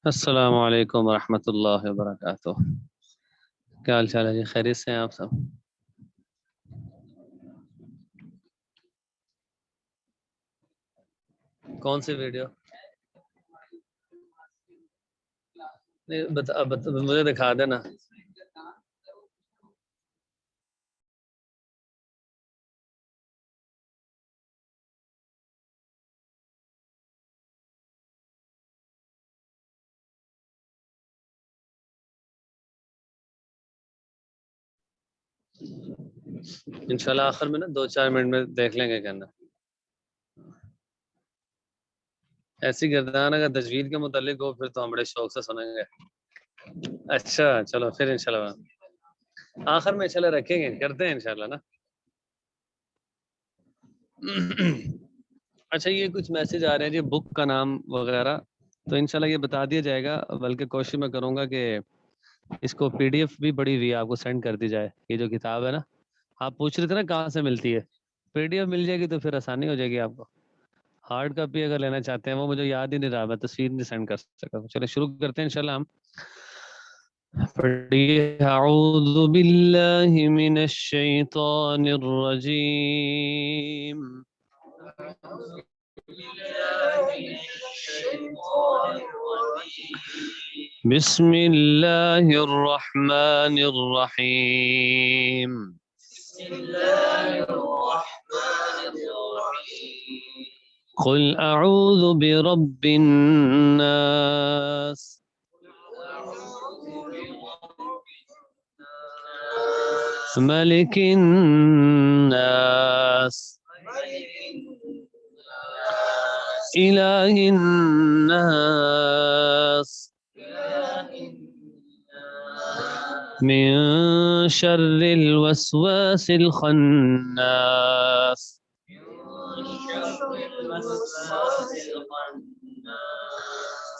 السلام علیکم ورحمۃ اللہ وبرکاتہ۔ کیا حال چال ہے جی؟ خیریت سے ہیں آپ سب؟ کون سی ویڈیو؟ نہیں مجھے دکھا دینا۔ انشاءاللہ آخر میں نا 2-4 منٹ میں دیکھ لیں گے کہنا۔ ایسی گردان اگر تجوید کے متعلق ہو پھر تو ہم بڑے شوق سے سنیں گے۔ اچھا چلو پھر انشاءاللہ آخر میں انشاءاللہ رکھیں گے، کرتے ہیں انشاءاللہ نا۔ اچھا یہ کچھ میسج آ رہے ہیں جی، بک کا نام وغیرہ تو انشاءاللہ یہ بتا دیا جائے گا، بلکہ کوشش میں کروں گا کہ اس کو پی ڈی ایف بھی پڑی ہوئی ہے آپ کو سینڈ کر دی جائے۔ یہ جو کتاب ہے نا، آپ پوچھ رہے تھے نا کہاں سے ملتی ہے، پی ڈی ایف مل جائے گی تو پھر آسانی ہو جائے گی آپ کو۔ ہارڈ کاپی اگر لینا چاہتے ہیں وہ مجھے یاد ہی نہیں رہا، میں تصویر نہیں سینڈ کر سکا۔ چلے شروع کرتے ہیں انشاءاللہ ہم۔ پڑھیے اعوذ باللہ من الشیطان الرجیم، بسم اللہ الرحمن الرحیم، قل اعوذ برب الناس، ملک الناس، الہ الناس، من شر الوسواس الخناس،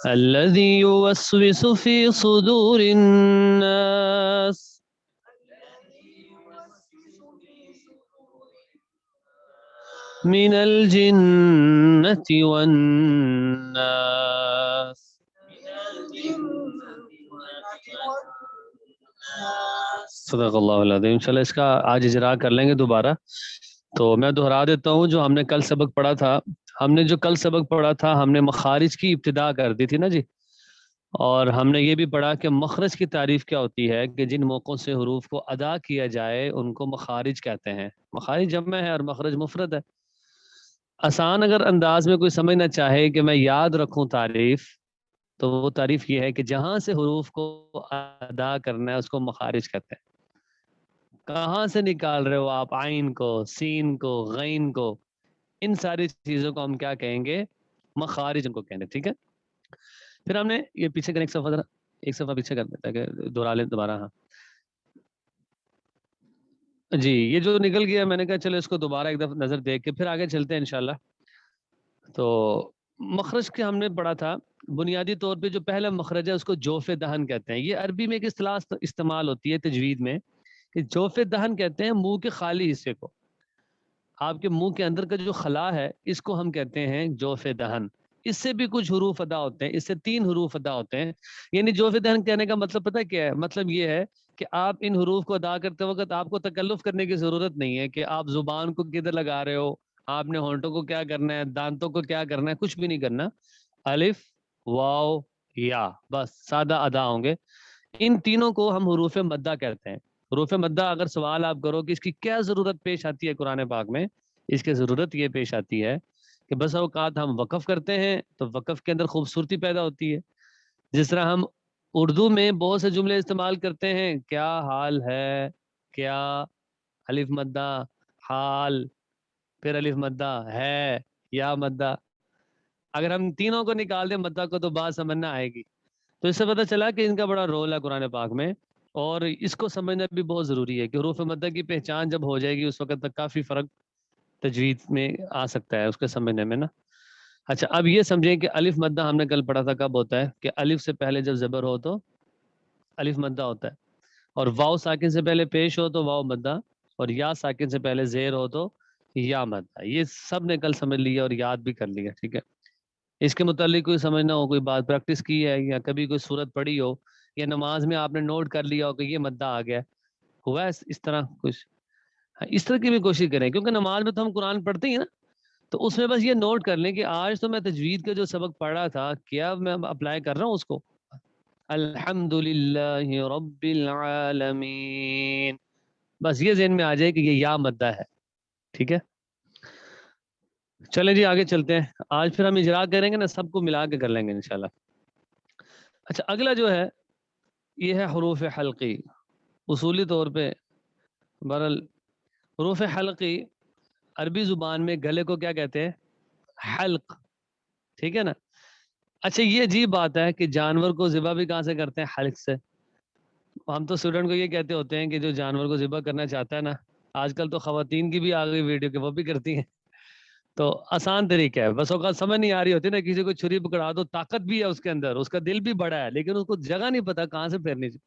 الذي يوسوس في صدور الناس من الجنة والناس۔ صدق اللہ العظیم۔ انشاءاللہ اس کا آج اجرا کر لیں گے دوبارہ۔ تو میں دہرا دیتا ہوں جو ہم نے کل سبق پڑھا تھا۔ ہم نے جو کل سبق پڑھا تھا ہم نے مخارج کی ابتدا کر دی تھی نا جی، اور ہم نے یہ بھی پڑھا کہ مخرج کی تعریف کیا ہوتی ہے کہ جن موقعوں سے حروف کو ادا کیا جائے ان کو مخارج کہتے ہیں۔ مخارج جمع ہے اور مخرج مفرد ہے۔ آسان اگر انداز میں کوئی سمجھنا چاہے کہ میں یاد رکھوں تعریف، تو وہ تعریف یہ ہے کہ جہاں سے حروف کو ادا کرنا ہے اس کو مخارج کہتے ہیں۔ کہاں سے نکال رہے ہو آپ عین کو، سین کو، غین کو، ان ساری چیزوں کو ہم کیا کہیں گے؟ مخارج ان کو کہیں گے، ٹھیک ہے۔ پھر ہم نے یہ پیچھے کریں، ایک صفحہ پیچھے کر دیتا ہے کہ دوہرا لیں دوبارہ۔ ہاں جی، یہ جو نکل گیا میں نے کہا چلو اس کو دوبارہ ایک دفعہ نظر دیکھ کے پھر آگے چلتے ہیں انشاءاللہ۔ تو مخرج کے ہم نے پڑھا تھا بنیادی طور پہ جو پہلا مخرج ہے اس کو جوف دہن کہتے ہیں۔ یہ عربی میں ایک اصطلاح استعمال ہوتی ہے تجوید میں کہ جوف دہن کہتے ہیں منہ کے خالی حصے کو۔ آپ کے منہ کے اندر کا جو خلا ہے اس کو ہم کہتے ہیں جوف دہن۔ اس سے بھی کچھ حروف ادا ہوتے ہیں، اس سے 3 حروف ادا ہوتے ہیں۔ یعنی جوف دہن کہنے کا مطلب پتہ کیا ہے؟ مطلب یہ ہے کہ آپ ان حروف کو ادا کرتے وقت آپ کو تکلف کرنے کی ضرورت نہیں ہے کہ آپ زبان کو کدھر لگا رہے ہو، آپ نے ہونٹوں کو کیا کرنا ہے، دانتوں کو کیا کرنا ہے، کچھ بھی نہیں کرنا۔ الف، واو، یا، بس سادہ ادا ہوں گے۔ ان تینوں کو ہم حروف مدہ کہتے ہیں۔ حروف مدہ اگر سوال آپ کرو کہ اس کی کیا ضرورت پیش آتی ہے قرآن پاک میں، اس کی ضرورت یہ پیش آتی ہے کہ بس اوقات ہم وقف کرتے ہیں تو وقف کے اندر خوبصورتی پیدا ہوتی ہے۔ جس طرح ہم اردو میں بہت سے جملے استعمال کرتے ہیں، کیا حال ہے، کیا، الف مدہ، حال، پھر الف مدہ، ہے، یا مدہ۔ اگر ہم تینوں کو نکال دیں مدہ کو تو بات سمجھ نہ آئے گی۔ تو اس سے پتہ چلا کہ ان کا بڑا رول ہے قرآن پاک میں، اور اس کو سمجھنا بھی بہت ضروری ہے کہ حروف مدہ کی پہچان جب ہو جائے گی اس وقت تک کافی فرق تجوید میں آ سکتا ہے اس کے سمجھنے میں نا۔ اچھا اب یہ سمجھیں کہ الف مدہ ہم نے کل پڑھا تھا کب ہوتا ہے کہ الف سے پہلے جب زبر ہو تو الف مدہ ہوتا ہے، اور واو ساکن سے پہلے پیش ہو تو واو مدہ، اور یا ساکن سے پہلے زیر ہو تو یا مدہ۔ یہ سب نے کل سمجھ لیا اور یاد بھی کر لیا، ٹھیک ہے۔ اس کے متعلق کوئی سمجھنا ہو، کوئی بات پریکٹس کی ہے یا کبھی کوئی صورت پڑھی ہو یا نماز میں آپ نے نوٹ کر لیا ہو کہ یہ مدہ آ گیا، ہوا ہے اس طرح کچھ؟ ہاں، اس طرح کی بھی کوشش کریں، کیونکہ نماز میں تو ہم قرآن پڑھتے ہی ہیں نا، تو اس میں بس یہ نوٹ کر لیں کہ آج تو میں تجوید کا جو سبق پڑھا تھا کیا میں اپلائی کر رہا ہوں اس کو. الحمد للہ رب العالمین، بس یہ ذہن میں آ جائے کہ یہ یا مدہ ہے. ٹھیک ہے، چلیں جی آگے چلتے ہیں. آج پھر ہم اجرا کریں گے نا، سب کو ملا کے کر لیں گے انشاءاللہ. اچھا، اگلا جو ہے یہ ہے حروف حلقی. اصولی طور پہ بہرحال حروف حلقی عربی زبان میں گلے کو کیا کہتے ہیں؟ حلق. ٹھیک ہے نا. اچھا، یہ عجیب بات ہے کہ جانور کو ذبح بھی کہاں سے کرتے ہیں؟ حلق سے. ہم تو اسٹوڈنٹ کو یہ کہتے ہوتے ہیں کہ جو جانور کو ذبح کرنا چاہتا ہے نا، آج کل تو خواتین کی بھی آ گئی ویڈیو کہ وہ بھی کرتی ہیں، تو آسان طریقہ ہے. بس اوقات سمجھ نہیں آ رہی ہوتی نا، کسی کو چھری پکڑا دو، طاقت بھی ہے اس کے اندر، اس کا دل بھی بڑا ہے، لیکن اس کو جگہ نہیں پتا کہاں سے پھیرنی چاہیے.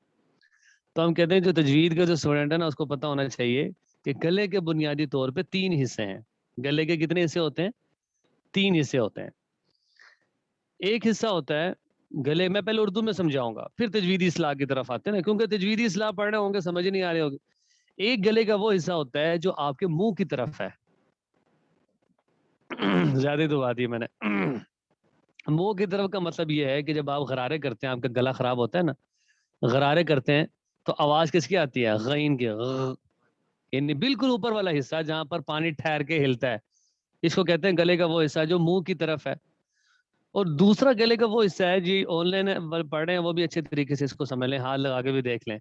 تو ہم کہتے ہیں جو تجوید کا جو اسٹوڈنٹ ہے نا، اس کو پتا ہونا چاہیے کہ گلے کے بنیادی طور پہ 3 حصے ہیں. گلے کے کتنے حصے ہوتے ہیں؟ 3 حصے ہوتے ہیں. ایک حصہ ہوتا ہے گلے، میں پہلے اردو میں سمجھاؤں گا پھر تجویدی اصلاح کی طرف آتے ہیں نا، کیونکہ تجویدی اصلاح پڑھ رہے ہوں گے سمجھ نہیں آ رہے ہوگی. ایک گلے کا وہ حصہ ہوتا ہے جو آپ کے منہ کی طرف ہے. زیادہ تو بات ہی میں نے منہ کی طرف کا مطلب یہ ہے کہ جب آپ غرارے کرتے ہیں، آپ کا گلا خراب ہوتا ہے نا، غرارے کرتے ہیں تو آواز کس کی آتی ہے؟ غین کی. یعنی بالکل اوپر والا حصہ جہاں پر پانی ٹھہر کے ہلتا ہے، اس کو کہتے ہیں گلے کا وہ حصہ جو منہ کی طرف ہے. اور دوسرا گلے کا وہ حصہ ہے جی، آن لائن پڑھ رہے ہیں وہ بھی اچھے طریقے سے اس کو سمجھ لیں، ہاتھ لگا کے بھی دیکھ لیں.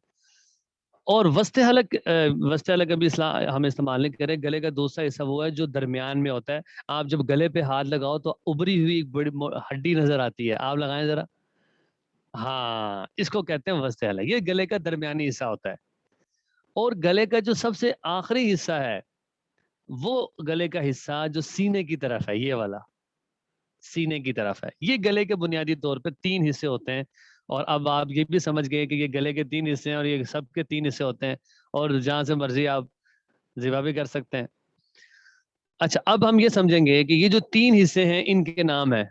اور وسط حلق، وسط حلق ابھی ہم استعمال نہیں کریں. گلے کا دوسرا حصہ وہ ہے جو درمیان میں ہوتا ہے. آپ جب گلے پہ ہاتھ لگاؤ تو ابری ہوئی ایک بڑی ہڈی نظر آتی ہے، آپ لگائیں ذرا. ہاں، اس کو کہتے ہیں وسط حلق. یہ گلے کا درمیانی حصہ ہوتا ہے. اور گلے کا جو سب سے آخری حصہ ہے وہ گلے کا حصہ جو سینے کی طرف ہے، یہ والا سینے کی طرف ہے. یہ گلے کے بنیادی طور پہ 3 حصے ہوتے ہیں. اور اب آپ یہ بھی سمجھ گئے کہ یہ گلے کے 3 حصے ہیں اور یہ سب کے 3 حصے ہوتے ہیں، اور جہاں سے مرضی آپ ذبح بھی کر سکتے ہیں. اچھا، اب ہم یہ سمجھیں گے کہ یہ جو 3 حصے ہیں ان کے نام ہے.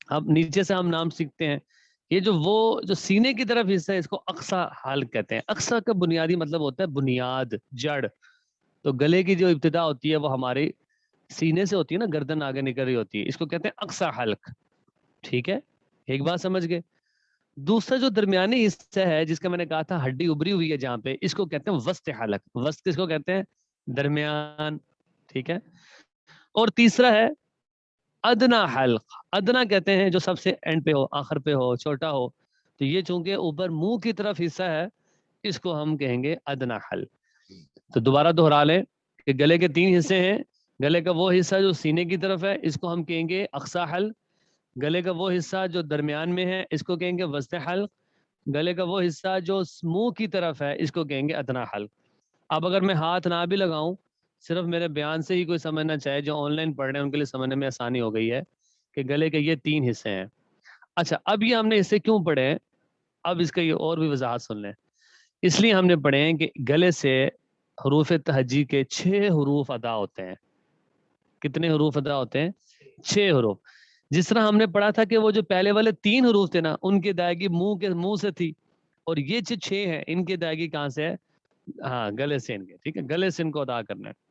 اب نیچے سے ہم نام سیکھتے ہیں. یہ جو سینے کی طرف حصہ ہے اس کو اقصی حلق کہتے ہیں. اقصی کا بنیادی مطلب ہوتا ہے بنیاد، جڑ. تو گلے کی جو ابتدا ہوتی ہے وہ ہماری سینے سے ہوتی ہے نا، گردن آگے نکل رہی ہوتی ہے، اس کو کہتے ہیں اقصی حلق. ٹھیک ہے، ایک بات سمجھ گئے. دوسرا جو درمیانی حصہ ہے جس کا میں نے کہا تھا ہڈی ابری ہوئی ہے جہاں پہ، اس کو کہتے ہیں وسط حلق. وسط کس کو کہتے ہیں؟ درمیان. ٹھیک ہے. اور تیسرا ہے ادنا حلق. ادنا کہتے ہیں جو سب سے اینڈ پہ ہو، آخر پہ ہو، چھوٹا ہو. تو یہ چونکہ اوپر منہ کی طرف حصہ ہے، اس کو ہم کہیں گے ادنا حلق. تو دوبارہ دہرا لیں کہ گلے کے 3 حصے ہیں. گلے کا وہ حصہ جو سینے کی طرف ہے اس کو ہم کہیں گے اقصی حلق. گلے کا وہ حصہ جو درمیان میں ہے اس کو کہیں گے وسط حلق. گلے کا وہ حصہ جو منہ کی طرف ہے اس کو کہیں گے ادنا حلق. اب اگر میں ہاتھ نہ بھی لگاؤں، صرف میرے بیان سے ہی کوئی سمجھنا چاہے، جو آن لائن پڑھ رہے ہیں ان کے لیے سمجھنے میں آسانی ہو گئی ہے کہ گلے کے یہ 3 حصے ہیں. اچھا، اب یہ ہم نے حصے کیوں پڑھے ہیں؟ اب اس کا یہ اور بھی وضاحت سن لیں. اس لیے ہم نے پڑھے ہیں کہ گلے سے حروف تہجی کے 6 حروف ادا ہوتے ہیں. کتنے حروف ادا ہوتے ہیں؟ 6 حروف. جس طرح ہم نے پڑھا تھا کہ وہ جو پہلے والے 3 حروف تھے نا، ان کی ادائیگی منہ سے تھی، اور یہ جو 6 ہیں ان کی ادائیگی کہاں سے ہے؟ ہاں، گلے سے. ان کے ٹھیک ہے، گلے سے ان کو ادا کرنا ہے.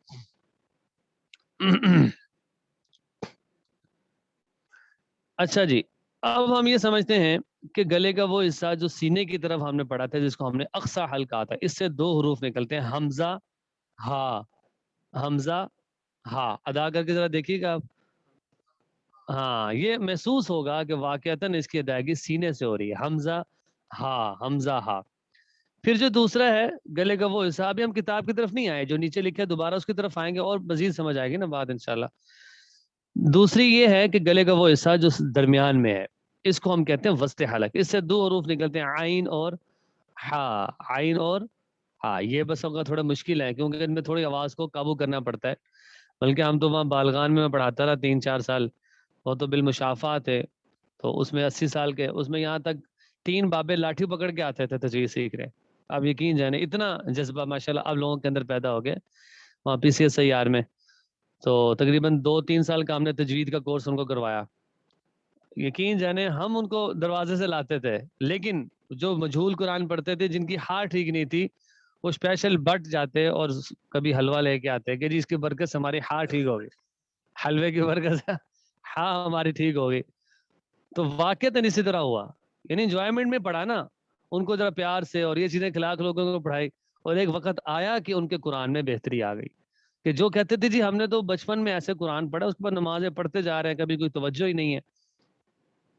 اچھا جی، اب ہم یہ سمجھتے ہیں کہ گلے کا وہ حصہ جو سینے کی طرف ہم نے پڑھا تھا جس کو ہم نے اقصی حلق کہا تھا، اس سے 2 حروف نکلتے ہیں، حمزہ ہا. حمزہ ہا ادا کر کے ذرا دیکھیے گا آپ. ہاں، یہ محسوس ہوگا کہ واقعتاً اس کی ادائیگی سینے سے ہو رہی ہے. حمزہ ہا، حمزہ ہا. پھر جو دوسرا ہے گلے کا وہ حصہ، ابھی ہم کتاب کی طرف نہیں آئے، جو نیچے لکھا ہے دوبارہ اس کی طرف آئیں گے اور مزید سمجھ آئے گی نا بات انشاءاللہ. دوسری یہ ہے کہ گلے کا وہ حصہ جو درمیان میں ہے اس کو ہم کہتے ہیں وسط حلق. اس سے 2 حروف نکلتے ہیں، عین اور ہا. عین اور ہا. یہ بس ہوگا تھوڑا مشکل ہے کیونکہ ان میں تھوڑی آواز کو قابو کرنا پڑتا ہے. بلکہ ہم تو وہاں بالغان میں پڑھاتا رہا 3-4 سال، وہ تو بالمشافات ہے. تو اس میں 80 سال کے، اس میں یہاں تک 3 بابے لاٹھی پکڑ کے آتے تھے تجوید سیکھ رہے. اب یقین جانے اتنا جذبہ ماشاءاللہ اب لوگوں کے اندر پیدا ہو گیا وہاں پی سی ایس آئی آر میں. تو تقریباً 2-3 سال کا ہم نے تجوید کا کورس ان کو کروایا. یقین جانے ہم ان کو دروازے سے لاتے تھے، لیکن جو مجہول قرآن پڑھتے تھے، جن کی ہارٹ ٹھیک نہیں تھی، وہ اسپیشل بٹ جاتے اور کبھی حلوہ لے کے آتے کہ جی اس کی برکت سے ہماری ہارٹ ٹھیک ہوگی، حلوے کی برکت سے ہاں ہماری ٹھیک ہوگی. تو واقعتاً اسی طرح ہوا. یعنی انجوائمنٹ میں پڑھا نا ان کو ذرا پیار سے، اور یہ چیزیں کھلا کے لوگوں کو پڑھائی، اور ایک وقت آیا کہ ان کے قرآن میں بہتری آ گئی، کہ جو کہتے تھے جی ہم نے تو بچپن میں ایسے قرآن پڑھا، اس پر نمازیں پڑھتے جا رہے ہیں، کبھی کوئی توجہ ہی نہیں ہے.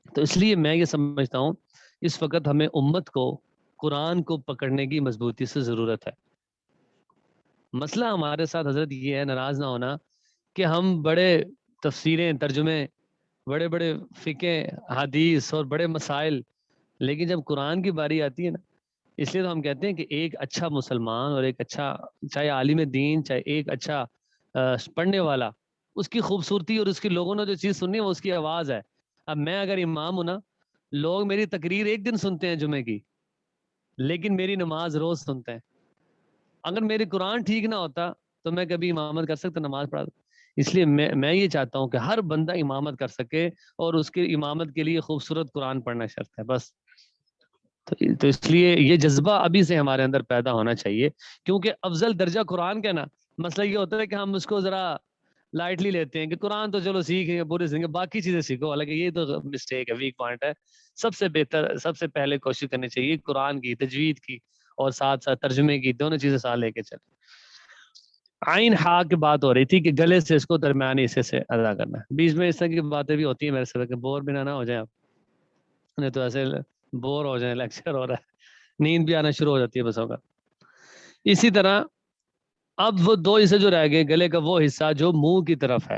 تو اس لیے میں یہ سمجھتا ہوں اس وقت ہمیں امت کو قرآن کو پکڑنے کی مضبوطی سے ضرورت ہے. مسئلہ ہمارے ساتھ حضرت یہ ہے، ناراض نہ ہونا، کہ ہم بڑے تفسیریں، ترجمے، بڑے بڑے فقہ، حدیث اور بڑے مسائل، لیکن جب قرآن کی باری آتی ہے نا، اس لیے تو ہم کہتے ہیں کہ ایک اچھا مسلمان اور ایک اچھا، چاہے عالم دین، چاہے ایک اچھا پڑھنے والا، اس کی خوبصورتی اور اس کی لوگوں نے جو چیز سننی ہے وہ اس کی آواز ہے. اب میں اگر امام ہوں نا، لوگ میری تقریر ایک دن سنتے ہیں جمعے کی، لیکن میری نماز روز سنتے ہیں. اگر میری قرآن ٹھیک نہ ہوتا تو میں کبھی امامت کر سکتا، نماز پڑھا. اس لیے میں یہ چاہتا ہوں کہ ہر بندہ امامت کر سکے، اور اس کی امامت کے لیے خوبصورت قرآن پڑھنا شرط ہے بس. تو اس لیے یہ جذبہ ابھی سے ہمارے اندر پیدا ہونا چاہیے، کیونکہ افضل درجہ قرآن کا نا، مسئلہ یہ ہوتا ہے کہ ہم اس کو ذرا لائٹلی لیتے ہیں کہ قرآن تو چلو سیکھیں پورے سیکھیں، باقی چیزیں سیکھو. حالانکہ یہ تو مسٹیک ہے، ویک پوائنٹ ہے. سب سے بہتر، سب سے پہلے کوشش کرنی چاہیے قرآن کی، تجوید کی، اور ساتھ ساتھ ترجمے کی، دونوں چیزیں ساتھ لے کے چلیں. عین ہا کی بات ہو رہی تھی کہ گلے سے اس کو درمیانی حصے سے ادا کرنا ہے. بیچ میں اس طرح کی باتیں بھی ہوتی ہیں میرے سے، کہ بور بھی نہ ہو جائیں آپ، نہیں تو ایسے بور ہو جائیں، لیکچر ہو رہا ہے، نیند بھی آنا شروع ہو جاتی ہے بسوں کا. اسی طرح اب وہ دو حصے جو رہ گئے، گلے کا وہ حصہ جو منہ کی طرف ہے،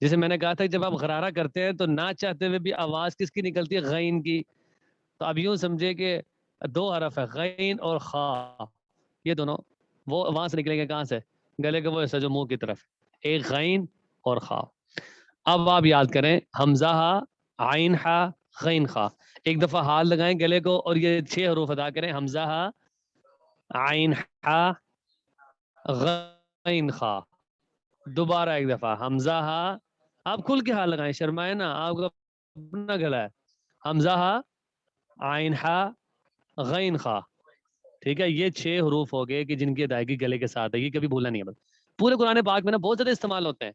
جیسے میں نے کہا تھا کہ جب آپ غرارہ کرتے ہیں تو نہ چاہتے ہوئے بھی آواز کس کی نکلتی ہے؟ غین کی. تو اب یوں سمجھے کہ دو حرف ہے، غین اور خا، یہ دونوں وہ وہاں سے نکلیں گے. کہاں سے؟ گلے کا وہ حصہ جو منہ کی طرف، ایک غین اور خا. اب آپ یاد کریں، حمزہ ہا، عین ہا، غین خا. ایک دفعہ ہاتھ لگائیں گلے کو اور یہ 6 حروف ادا کریں، حمزہ ہا، عین ہا، غین خا. دوبارہ ایک دفعہ حمزہ ہا، آپ کھل کے ہاتھ لگائیں، شرمائے نا، آپ کا اپنا گلا ہے. حمزہ ہا، عین ہا، غین خا. ٹھیک ہے، یہ 6 حروف ہو گئے کہ جن کی ادائیگی گلے کے ساتھ ہے، یہ کبھی بھولنا نہیں ہے. بس پورے قرآن پاک میں نا بہت زیادہ استعمال ہوتے ہیں.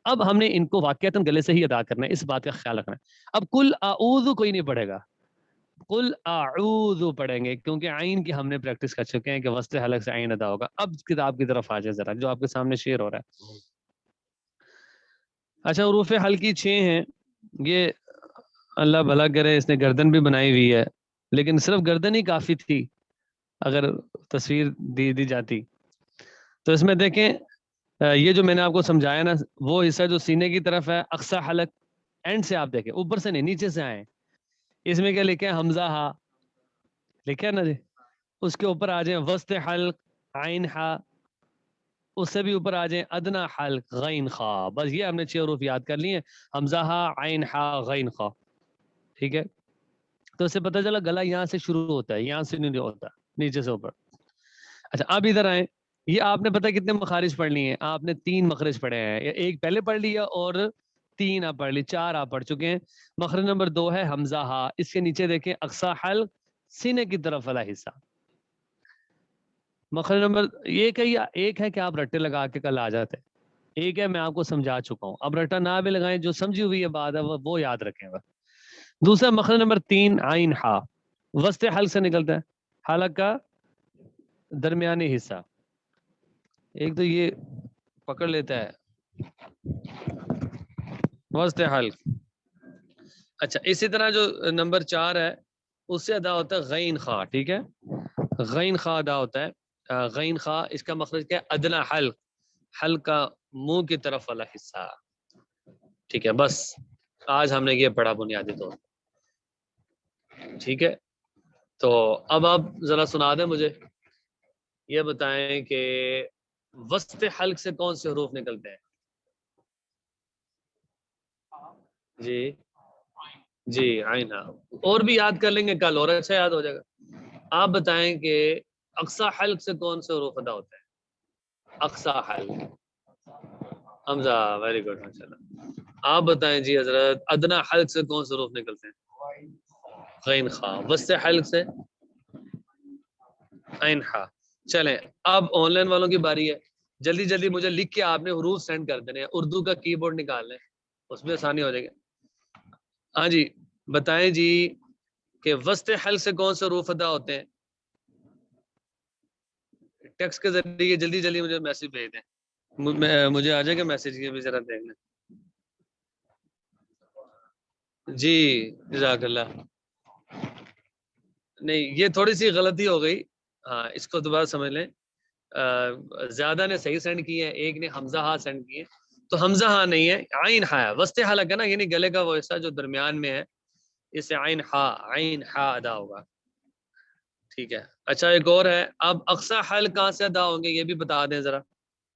اب ہم نے ان کو واقعتاً گلے سے ہی ادا کرنا ہے، اس بات کا خیال رکھنا ہے. اب کل اعوذ کوئی نہیں پڑھے گا، کل اعوذ پڑھیں گے، کیونکہ عین کی ہم نے پریکٹس کر چکے ہیں کہ وسط حلق سے عین ادا ہوگا. اب کتاب کی طرف آ جائے ذرا، جو آپ کے سامنے شیئر ہو رہا ہے. اچھا، حروف حلقی 6 ہیں. یہ اللہ بھلا کرے، اس نے گردن بھی بنائی ہوئی ہے، لیکن صرف گردن ہی کافی تھی اگر تصویر دی جاتی. تو اس میں دیکھیں، یہ جو میں نے آپ کو سمجھایا نا، وہ حصہ جو سینے کی طرف ہے، اقصی حلق، اینڈ سے آپ دیکھیں، اوپر سے نہیں نیچے سے آئیں. اس میں کیا لکھے ہیں؟ حمزہ ہا لکھا ہے نا جی. اس کے اوپر آ جائیں وسط حلق، عین ہا. اس سے بھی اوپر آ جائیں ادنا حلق، غین خا. بس یہ ہم نے 6 حروف یاد کر لیے، حمزہ ہا، عین ہا، غین خا. ٹھیک ہے، تو اس سے پتہ چلا گلا یہاں سے شروع ہوتا ہے، یہاں سے نہیں ہوتا، نیچے سے اوپر. اچھا، اب ادھر آئیں. یہ آپ نے پتہ کتنے مخارج پڑھ لی ہیں؟ آپ نے 3 مخرج پڑھے ہیں، ایک پہلے پڑھ لیا اور 3 آپ پڑھ لی، 4 آپ پڑھ چکے ہیں. مخرج نمبر 2 ہے حمزہ ہا. اس کے نیچے دیکھیں اقصی حلق، سینے کی طرف والا حصہ. مخرج نمبر ایک ہے کہ آپ رٹے لگا کے کل آ جاتے، ایک ہے میں آپ کو سمجھا چکا ہوں. اب رٹا نہ بھی لگائیں، جو سمجھی ہوئی ہے بات ہے وہ یاد رکھیں گا. دوسرا مخرج نمبر 3 عین ہا، وسط حلق سے نکلتا ہے، حلق کا درمیانی حصہ. ایک تو یہ پکڑ لیتا ہے وسط حلق. اچھا، اسی طرح جو نمبر 4 ہے اس سے ادا ہوتا ہے غین خا. ٹھیک ہے، غین خا ادا ہوتا ہے. غین خا، اس کا مخرج کیا ہے؟ ادنا حلق، حلق کا منہ کی طرف والا حصہ. ٹھیک ہے، بس آج ہم نے یہ پڑھا بنیادی طور. ٹھیک ہے، تو اب آپ ذرا سنا دیں مجھے، یہ بتائیں کہ وسط حلق سے کون سے حروف نکلتے ہیں؟ جی جی، عین ہا. اور بھی یاد کر لیں گے کل، اور اچھا یاد ہو جائے گا. آپ بتائیں کہ اقصی حلق سے کون سے حروف ادا ہوتے ہیں؟ اقصی حلق، حمزہ، ویری گڈ، ماشاء اللہ. آپ بتائیں جی حضرت، ادنا حلق سے کون سے حروف نکلتے ہیں؟ غین خا. وسط حلق سے عین خا. چلیں اب آن لائن والوں کی باری ہے. جلدی جلدی مجھے لکھ کے آپ نے حروف سینڈ کر دینے ہیں. اردو کا کی بورڈ نکال لیں، اس میں آسانی ہو جائے گی. ہاں جی بتائیں جی کہ وسط حلق سے کون سے حروف ادا ہوتے ہیں؟ ٹیکسٹ کے ذریعے جلدی جلدی مجھے میسج بھیج دیں. مجھے آ جائے گا میسج کی بھی ذرا دیکھ لیں. جی جزاک اللہ. نہیں یہ تھوڑی سی غلطی ہو گئی، ہاں اس کو دوبارہ سمجھ لیں. زیادہ نے صحیح سینڈ کی ہے، ایک نے حمزہ ہا سینڈ کی ہے. تو حمزہ ہا نہیں ہے، عین ہا ہے. وسط حلق ہے نا، یعنی گلے کا وہ حصہ جو درمیان میں ہے، اس سے عین ہا ادا ہوگا. ٹھیک ہے. اچھا ایک اور ہے، اب اقصی حلق کہاں سے ادا ہوں گے یہ بھی بتا دیں ذرا،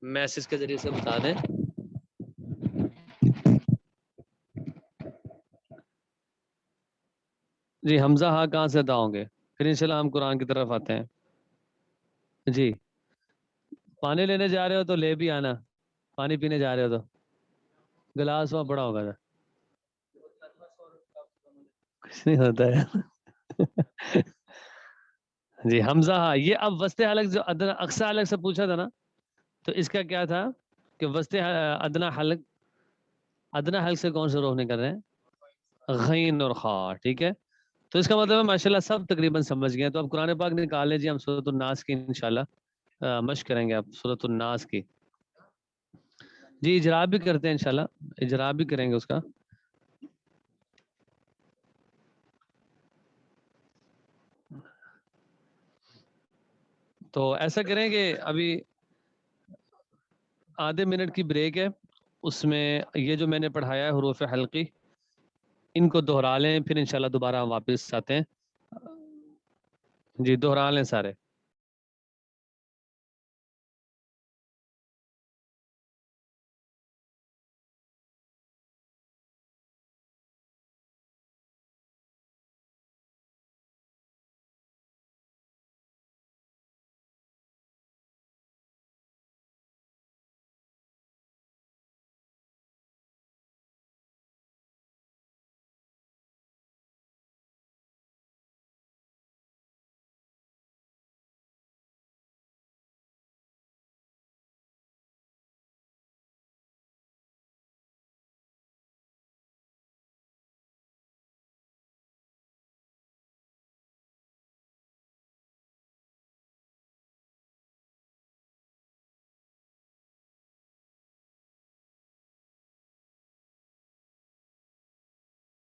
میسج کے ذریعے سے بتا دیں. جی حمزہ ہا کہاں سے ادا ہوں گے؟ پھر انشاءاللہ ہم قرآن کی طرف آتے ہیں. جی پانی لینے جا رہے ہو تو لے بھی آنا، پانی پینے جا رہے ہو تو گلاس وہاں بڑا ہوگا. کچھ نہیں ہوتا ہے. جی حمزہ ہا. یہ اب وسط حلق جو اقصی حلق سے پوچھا تھا نا، تو اس کا کیا تھا کہ وسط ادنا حلق سے کون سے حروف نکل رہے ہیں؟ غین اور خا. ٹھیک ہے. تو اس کا مطلب ہے ماشاءاللہ سب تقریباً سمجھ گئے. تو اب قرآن پاک نکال لیں جی، ہم سورۃ الناس کی انشاءاللہ مشق کریں گے. اب سورۃ الناس کی جی اجرا بھی کرتے ہیں انشاءاللہ، اجرا بھی کریں گے اس کا. تو ایسا کریں کہ ابھی آدھے منٹ کی بریک ہے، اس میں یہ جو میں نے پڑھایا ہے حروف حلقی، ان کو دہرا لیں، پھر انشاءاللہ دوبارہ ہم واپس آتے ہیں. جی دہرا لیں سارے.